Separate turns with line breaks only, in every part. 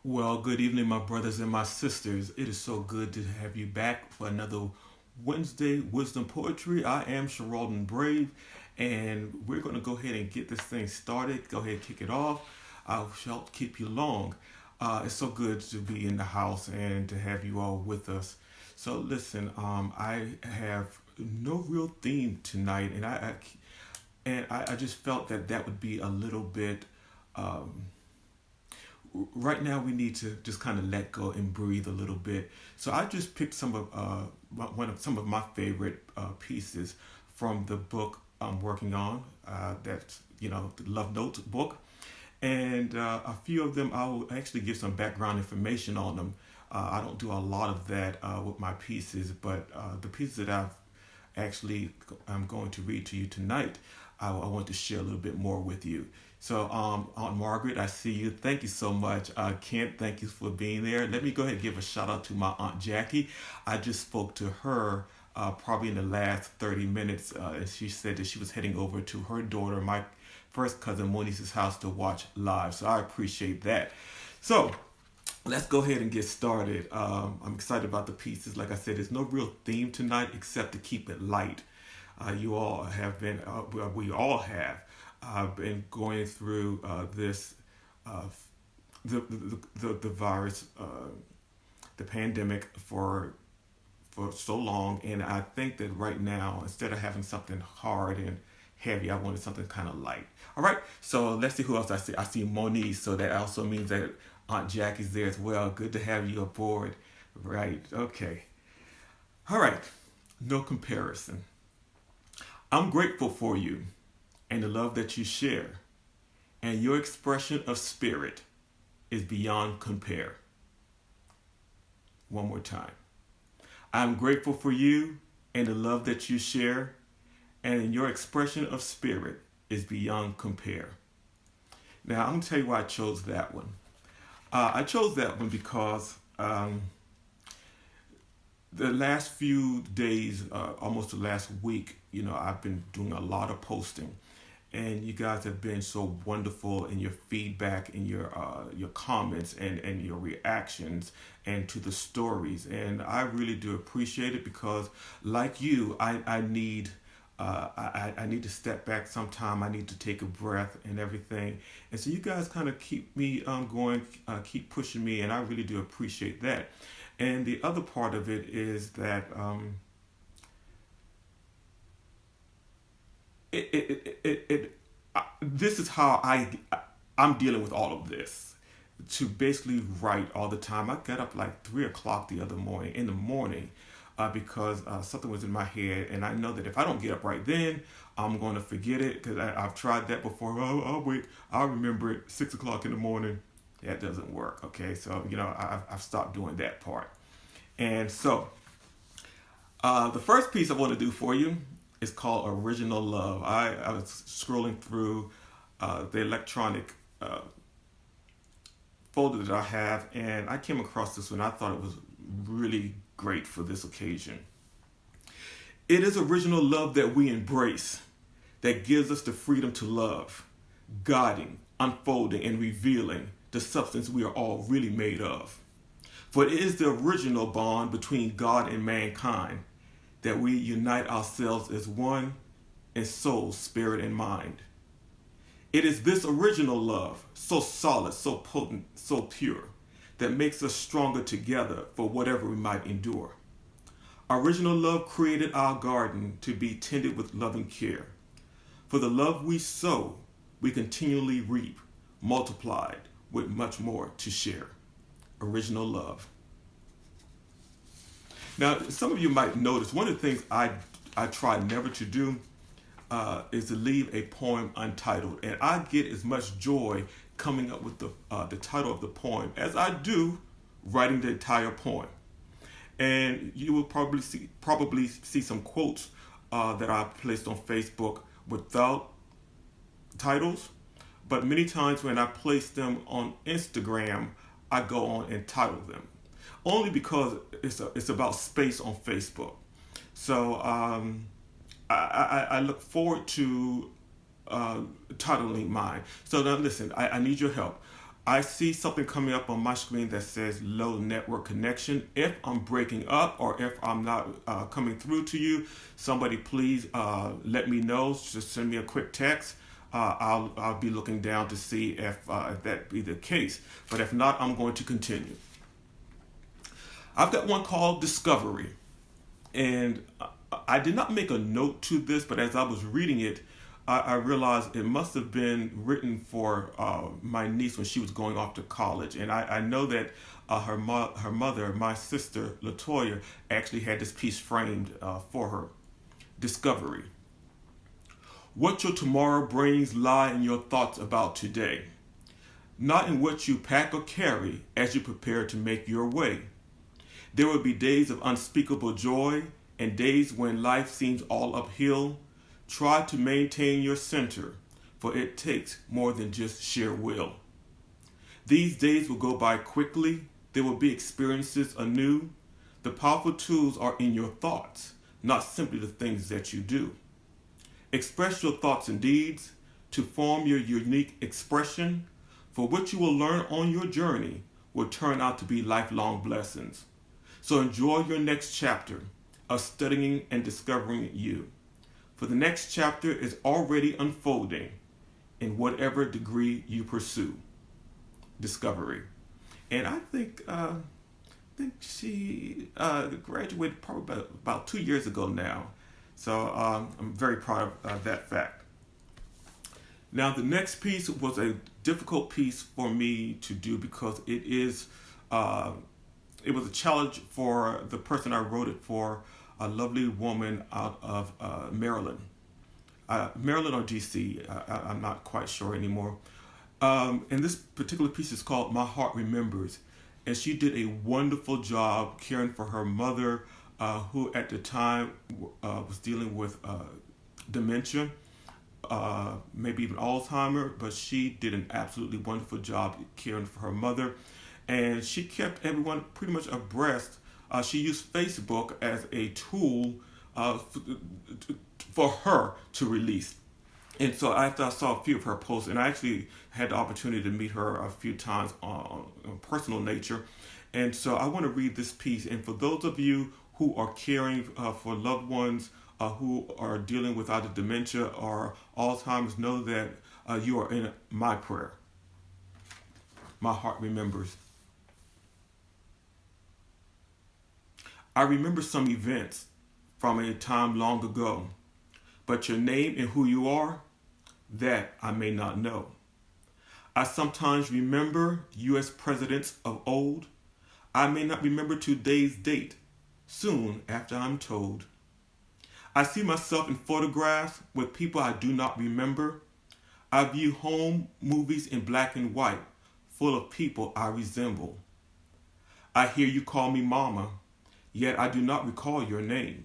Well, good evening, my brothers and my sisters. It is so good to have you back for another Wednesday Wisdom Poetry. I am Sheraldon Brave, and we're going to go ahead and get this thing started. Go ahead and kick it off. I shall keep you long. It's so good to be in the house and to have you all with us. So, listen, I have no real theme tonight, and I just felt that that would be a little bit. Um, right now we need to just kind of let go and breathe a little bit. So I just picked some of my favorite pieces from the book I'm working on. That's the Love Notes book, and a few of them I will actually give some background information on them. I don't do a lot of that with my pieces, but the pieces that I'm going to read to you tonight, I want to share a little bit more with you. So, Aunt Margaret, I see you. Thank you so much. Kent, thank you for being there. Let me go ahead and give a shout out to my Aunt Jackie. I just spoke to her probably in the last 30 minutes, and she said that she was heading over to her daughter, my first cousin Monique's house, to watch live. So I appreciate that. So, let's go ahead and get started. I'm excited about the pieces. Like I said, there's no real theme tonight except to keep it light. You all have been, well, we all have been going through this, uh, the virus, the pandemic for so long, and I think that right now, instead of having something hard and heavy, I wanted something kind of light. All right, so let's see who else I see. I see Monique, so that also means that Aunt Jackie's there as well. Good to have you aboard. Right, okay. All right, no comparison. I'm grateful for you and the love that you share, and your expression of spirit is beyond compare. One more time. I'm grateful for you and the love that you share, and your expression of spirit is beyond compare. Now, I'm going to tell you why I chose that one. I chose that one because the last few days, almost the last week, I've been doing a lot of posting, and you guys have been so wonderful in your feedback and your comments and your reactions and to the stories, and I really do appreciate it because, like you, I need. I need to step back sometime. I need to take a breath and everything. And so you guys kind of keep me going, keep pushing me, and I really do appreciate that. And the other part of it is that this is how I'm dealing with all of this. To basically write all the time. I got up like 3 o'clock the other morning in the morning because something was in my head, and I know that if I don't get up right then, I'm going to forget it because I've tried that before. I'll wait. I'll remember it 6 o'clock in the morning. That doesn't work. Okay, so I've stopped doing that part. And so the first piece I want to do for you is called Original Love. I was scrolling through the electronic folder that I have, and I came across this one. I thought it was really great for this occasion. It is original love that we embrace, that gives us the freedom to love, guiding, unfolding, and revealing the substance we are all really made of. For it is the original bond between God and mankind that we unite ourselves as one in soul, spirit, and mind. It is this original love, so solid, so potent, so pure, that makes us stronger together for whatever we might endure. Original love created our garden to be tended with loving care. For the love we sow, we continually reap, multiplied with much more to share. Original love. Now, some of you might notice one of the things I try never to do is to leave a poem untitled, and I get as much joy coming up with the title of the poem as I do writing the entire poem. And you will probably see some quotes that I placed on Facebook without titles, but many times when I place them on Instagram, I go on and title them, only because it's about space on Facebook. So I look forward to titling mine. So now listen, I need your help. I see something coming up on my screen that says low network connection. If I'm breaking up or if I'm not coming through to you, somebody please let me know. Just send me a quick text. I'll be looking down to see if that be the case. But if not, I'm going to continue. I've got one called Discovery. And I did not make a note to this, but as I was reading it, I realized it must have been written for my niece when she was going off to college. And I know that her mother, my sister, Latoya, actually had this piece framed for her. Discovery. What your tomorrow brings lie in your thoughts about today, not in what you pack or carry as you prepare to make your way. There will be days of unspeakable joy and days when life seems all uphill. Try to maintain your center, for it takes more than just sheer will. These days will go by quickly. There will be experiences anew. The powerful tools are in your thoughts, not simply the things that you do. Express your thoughts and deeds to form your unique expression, for what you will learn on your journey will turn out to be lifelong blessings. So enjoy your next chapter of studying and discovering you. For the next chapter is already unfolding in whatever degree you pursue. Discovery. And I think she graduated probably about 2 years ago now. So I'm very proud of that fact. Now the next piece was a difficult piece for me to do because it was a challenge for the person I wrote it for, a lovely woman out of Maryland. Maryland or DC, I'm not quite sure anymore. And this particular piece is called My Heart Remembers. And she did a wonderful job caring for her mother, who at the time was dealing with dementia, maybe even Alzheimer's, but she did an absolutely wonderful job caring for her mother. And she kept everyone pretty much abreast. She used Facebook as a tool for her to release. And so after I saw a few of her posts, and I actually had the opportunity to meet her a few times on a personal nature. And so I want to read this piece. And for those of you who are caring for loved ones who are dealing with either dementia or Alzheimer's, know that you are in my prayer. My heart remembers. I remember some events from a time long ago, but your name and who you are, that I may not know. I sometimes remember U.S. presidents of old. I may not remember today's date, soon after I'm told. I see myself in photographs with people I do not remember. I view home movies in black and white, full of people I resemble. I hear you call me mama, yet I do not recall your name.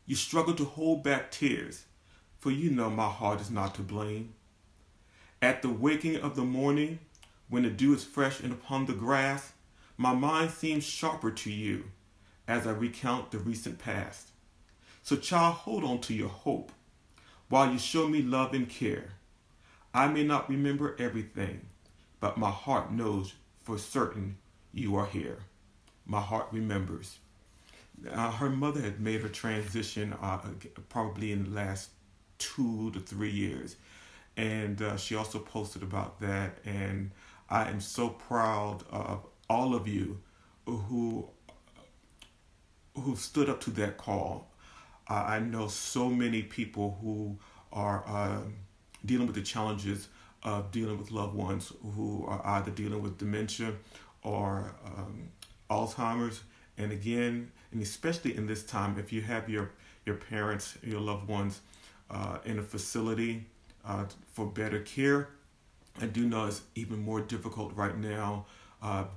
You struggle to hold back tears, for you know my heart is not to blame. At the waking of the morning, when the dew is fresh and upon the grass, my mind seems sharper to you as I recount the recent past. So child, hold on to your hope while you show me love and care. I may not remember everything, but my heart knows for certain you are here. My heart remembers. Her mother had made her transition probably in the last 2 to 3 years. And she also posted about that. And I am so proud of all of you who stood up to that call. I know so many people who are dealing with the challenges of dealing with loved ones who are either dealing with dementia or Alzheimer's. And again, and especially in this time, if you have your parents, your loved ones in a facility for better care, I do know it's even more difficult right now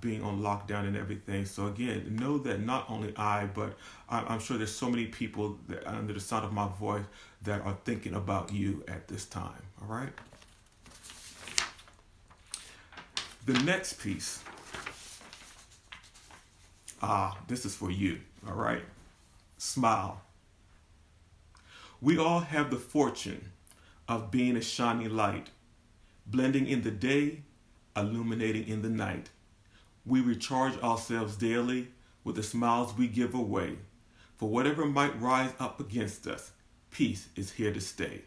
being on lockdown and everything. So again, know that not only I, but I'm sure there's so many people that under the sound of my voice that are thinking about you at this time. All right. The next piece. This is for you. All right. Smile. We all have the fortune of being a shining light, blending in the day, illuminating in the night. We recharge ourselves daily with the smiles we give away. For whatever might rise up against us, peace is here to stay.